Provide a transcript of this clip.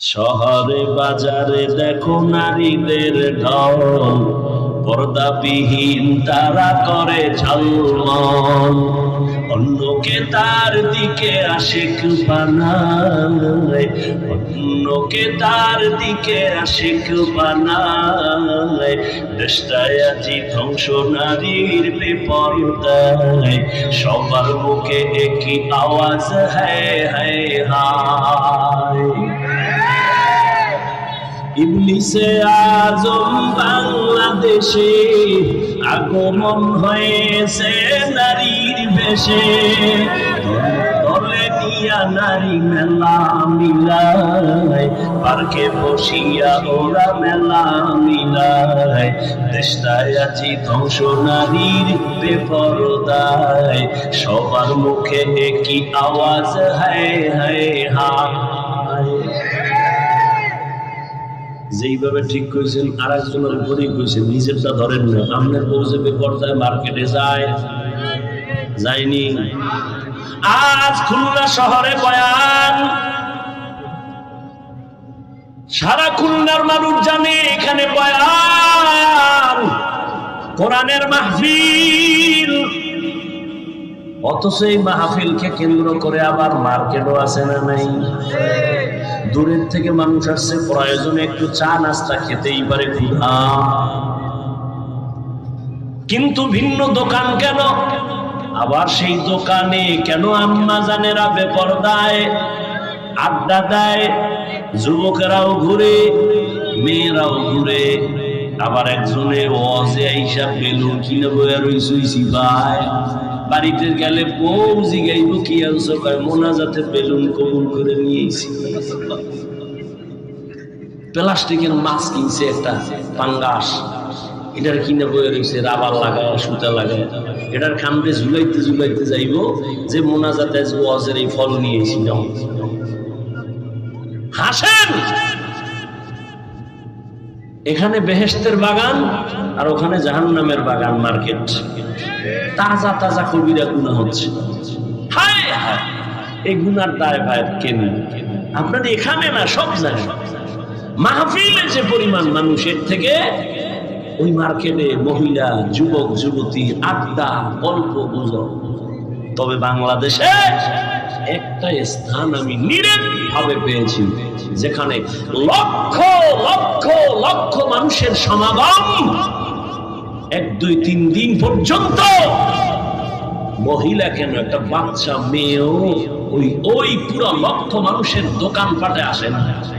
শহরে বাজারে দেখো নারীদের ঢল, পর্দাবিহীন তারা করে ঝলমল। অন্যকে তার দিকে আশিক বানায়, অন্যকে তার দিকে আশিক বানায়। দেশটায় আজি ধ্বংস নারীর বেপরদায়, সবার মুখে একই আওয়াজ হায় হায় হায়। ইবলিসে আজম বাংলাদেশে আগমন হয়েছে নারীর বেশে। দলে নিয়া নারী মেলা মিলায়, পার্কে বসিয়া ওরা মেলা মিলায়। দেশটায় আজি ধ্বংস নারীর বেপরদায়, সবার মুখে একই আওয়াজ হায় হায় হায়। যেইভাবে ঠিক করেছেন আর একজনের উপরেই করেছেন, নিজেরটা ধরেন না। আপনার বউ যে বেপরদায় মার্কেটে যায়, যায়নি। আজ খুলনা শহরে বয়ান, সারা খুলনার মানুষ জানে এখানে বয়ান, কোরআনের মাহফিল। অথচ এই মাহফিলকে কেন্দ্র করে আবার মার্কেটও আছে না নাই? দূরের থেকে মানুষ আসছে, প্রয়োজনে একটু চা নাস্তা খেতেই পারে, ক্ষুধা। কিন্তু ভিন্ন দোকান কেন? আবার সেই দোকানে কেন আম্মা জানেরা বেপরদায় আড্ডা দেয়? যুবকেরাও ঘুরে, মেয়েরাও ঘুরে। আবার একজনে ওয়াজে আইসা বেলুন কিনে বইয়া রইছি ভাই। বাড়িতে গেলে বউ জিগাইব কি আনছো, কয় মোনাজাতে বেলুন কবুল করে নিয়েছি। প্লাস্টিকের মাছ কিনছে একটা পাঙ্গাস, এটার কিনে বয়ে রয়েছে রাবার লাগায় সুতা লাগায়। এটার কান্দে ঝুলাইতে ঝুলাইতে যাইব যে মোনাজাতে ওয়াজের এই ফল নিয়েছি। হাসেন, এখানে বেহেশতের বাগান আর ওখানে জাহান্নামের বাগান। মার্কেট তাজা তাজা কবিরা গুনাহ হচ্ছে। হায় হায়, এই গুনার দায় ভাই কে নেবে? আপনার এখানে না, সব জায়গায় মাহফিলে যে পরিমাণ মানুষের থেকে ওই মার্কেটে মহিলা যুবক যুবতী আড্ডা গল্প গুজব। তবে বাংলাদেশে একটা স্থান আমি নীরব ভাবে পেয়েছি, যেখানে লক্ষ লক্ষ লক্ষ মানুষের সমাগম, 1 2 3 দিন পর্যন্ত। মহিলা কেন, একটা বাচ্চা মেয়েও ওই পুরো লক্ষ মানুষের দোকানপাটে আসে না।